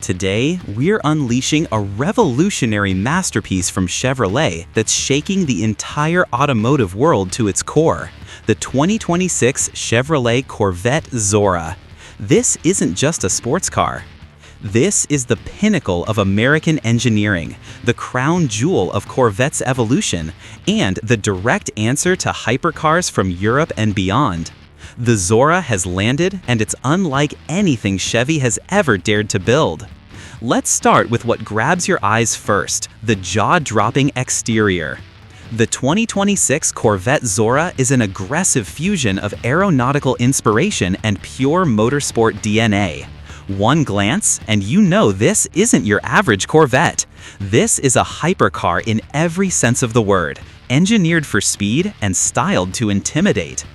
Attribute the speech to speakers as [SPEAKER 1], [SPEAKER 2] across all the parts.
[SPEAKER 1] Today, we're unleashing a revolutionary masterpiece from Chevrolet that's shaking the entire automotive world to its core, the 2026 Chevrolet Corvette Zora. This isn't just a sports car. This is the pinnacle of American engineering, the crown jewel of Corvette's evolution, and the direct answer to hypercars from Europe and beyond. The Zora has landed, and it's unlike anything Chevy has ever dared to build. Let's start with what grabs your eyes first, the jaw-dropping exterior. The 2026 Corvette Zora is an aggressive fusion of aeronautical inspiration and pure motorsport DNA. One glance, and you know this isn't your average Corvette. This is a hypercar in every sense of the word, engineered for speed and styled to intimidate.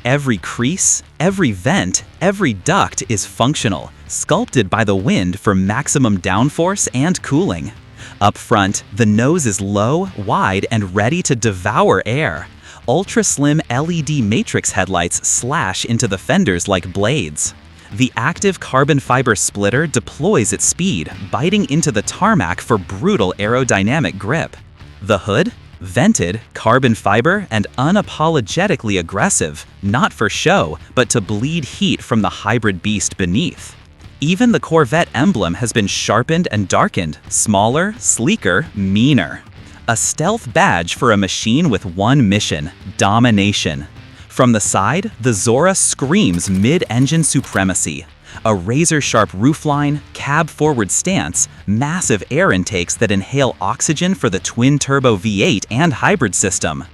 [SPEAKER 1] Every crease, every vent, every duct is functional, sculpted by the wind for maximum downforce and cooling. Up front, the nose is low, wide, and ready to devour air. Ultra-slim LED matrix headlights slash into the fenders like blades. The active carbon fiber splitter deploys at speed, biting into the tarmac for brutal aerodynamic grip. The hood? Vented, carbon fiber, and unapologetically aggressive, not for show, but to bleed heat from the hybrid beast beneath. Even the Corvette emblem has been sharpened and darkened, smaller, sleeker, meaner. A stealth badge for a machine with one mission: domination. From the side, the Zora screams mid-engine supremacy. A razor-sharp roofline, cab-forward stance, massive air intakes that inhale oxygen for the twin-turbo V8 and hybrid system.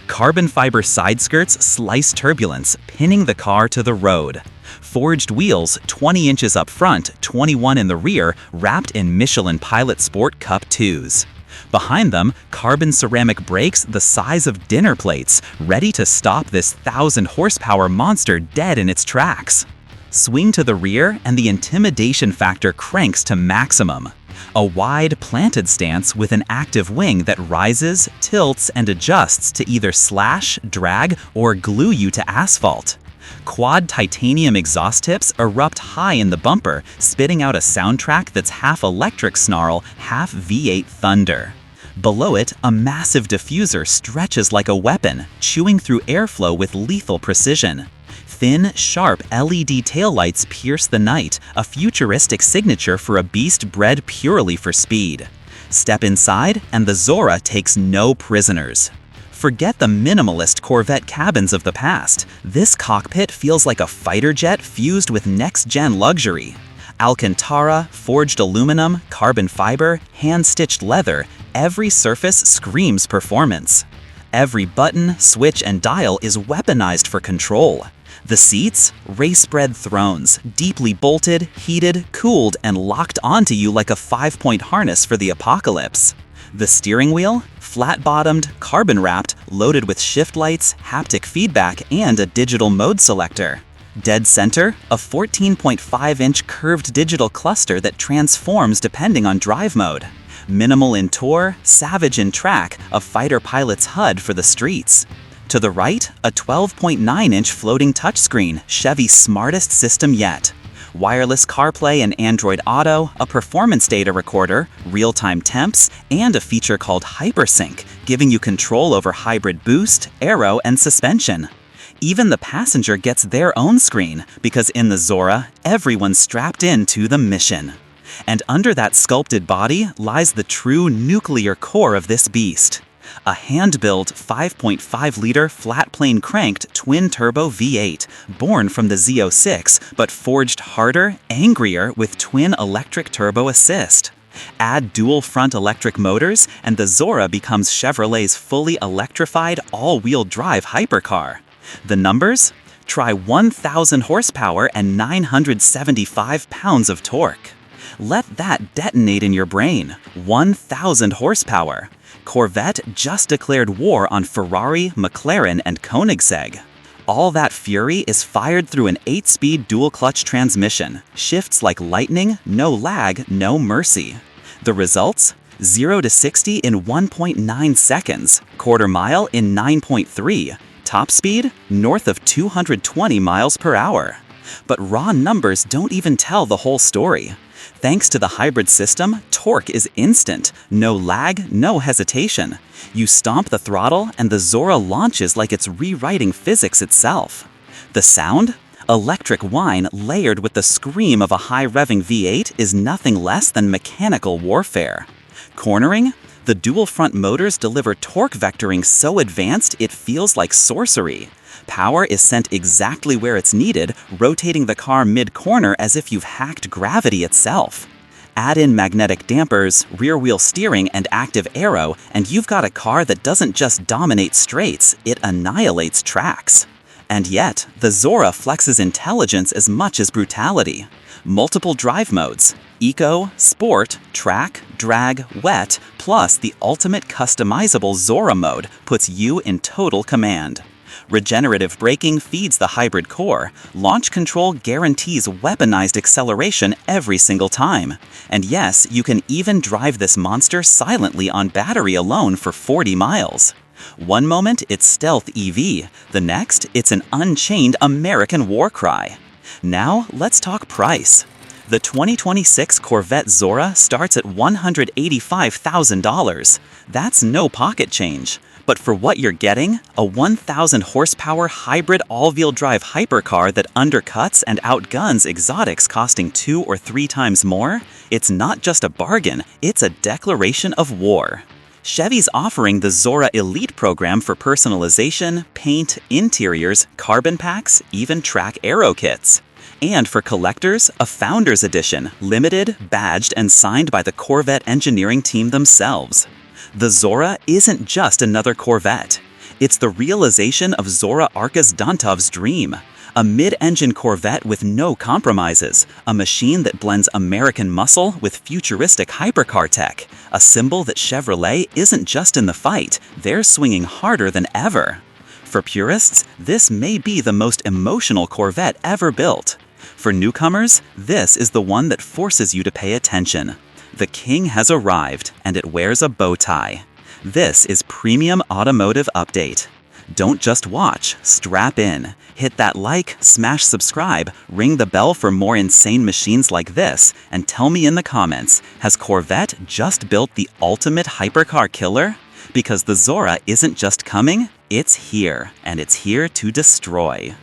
[SPEAKER 1] Carbon fiber side skirts slice turbulence, pinning the car to the road. Forged wheels, 20 inches up front, 21 in the rear, wrapped in Michelin Pilot Sport Cup 2s. Behind them, carbon ceramic brakes the size of dinner plates, ready to stop this 1,000-horsepower monster dead in its tracks. Swing to the rear, and the intimidation factor cranks to maximum. A wide, planted stance with an active wing that rises, tilts, and adjusts to either slash, drag, or glue you to asphalt. Quad titanium exhaust tips erupt high in the bumper, spitting out a soundtrack that's half electric snarl, half V8 thunder. Below it, a massive diffuser stretches like a weapon, chewing through airflow with lethal precision. Thin, sharp LED taillights pierce the night, a futuristic signature for a beast bred purely for speed. Step inside, and the Zora takes no prisoners. Forget the minimalist Corvette cabins of the past. This cockpit feels like a fighter jet fused with next-gen luxury. Alcantara, forged aluminum, carbon fiber, hand-stitched leather, every surface screams performance. Every button, switch, and dial is weaponized for control. The seats? Race-bred thrones, deeply bolted, heated, cooled, and locked onto you like a 5-point harness for the apocalypse. The steering wheel? Flat-bottomed, carbon-wrapped, loaded with shift lights, haptic feedback, and a digital mode selector. Dead center? A 14.5-inch curved digital cluster that transforms depending on drive mode. Minimal in tour, savage in track, a fighter pilot's HUD for the streets. To the right, a 12.9-inch floating touchscreen, Chevy's smartest system yet. Wireless CarPlay and Android Auto, a performance data recorder, real-time temps, and a feature called HyperSync, giving you control over hybrid boost, aero, and suspension. Even the passenger gets their own screen, because in the Zora, everyone's strapped in to the mission. And under that sculpted body lies the true nuclear core of this beast. A hand-built 5.5-liter flat-plane cranked twin-turbo V8, born from the Z06, but forged harder, angrier with twin electric turbo assist. Add dual front electric motors, and the Zora becomes Chevrolet's fully electrified all-wheel drive hypercar. The numbers? Try 1,000 horsepower and 975 pounds of torque. Let that detonate in your brain. 1,000 horsepower. Corvette just declared war on Ferrari, McLaren, and Koenigsegg. All that fury is fired through an 8-speed dual-clutch transmission. Shifts like lightning, no lag, no mercy. The results? 0 to 60 in 1.9 seconds, quarter mile in 9.3, top speed north of 220 miles per hour. But raw numbers don't even tell the whole story. Thanks to the hybrid system, torque is instant. No lag, no hesitation. You stomp the throttle and the Zora launches like it's rewriting physics itself. The sound? Electric whine layered with the scream of a high-revving V8 is nothing less than mechanical warfare. Cornering? The dual-front motors deliver torque vectoring so advanced it feels like sorcery. Power is sent exactly where it's needed, rotating the car mid-corner as if you've hacked gravity itself. Add in magnetic dampers, rear-wheel steering, and active aero, and you've got a car that doesn't just dominate straights, it annihilates tracks. And yet, the Zora flexes intelligence as much as brutality. Multiple drive modes: Eco, Sport, Track, Drag, Wet, plus the ultimate customizable Zora mode puts you in total command. Regenerative braking feeds the hybrid core. Launch control guarantees weaponized acceleration every single time. And yes, you can even drive this monster silently on battery alone for 40 miles. One moment it's stealth EV, the next it's an unchained American war cry. Now let's talk price. The 2026 Corvette Zora starts at $185,000. That's no pocket change. But for what you're getting, a 1,000 horsepower hybrid all-wheel drive hypercar that undercuts and outguns exotics costing 2 or 3 times more, it's not just a bargain, it's a declaration of war. Chevy's offering the Zora Elite program for personalization, paint, interiors, carbon packs, even track aero kits. And for collectors, a Founders Edition, limited, badged, and signed by the Corvette engineering team themselves. The Zora isn't just another Corvette. It's the realization of Zora Arkus Dantov's dream. A mid-engine Corvette with no compromises, a machine that blends American muscle with futuristic hypercar tech, a symbol that Chevrolet isn't just in the fight, they're swinging harder than ever. For purists, this may be the most emotional Corvette ever built. For newcomers, this is the one that forces you to pay attention. The king has arrived, and it wears a bow tie. This is Premium Automotive Update. Don't just watch, strap in. Hit that like, smash subscribe, ring the bell for more insane machines like this, and tell me in the comments, has Corvette just built the ultimate hypercar killer? Because the Zora isn't just coming, it's here, and it's here to destroy.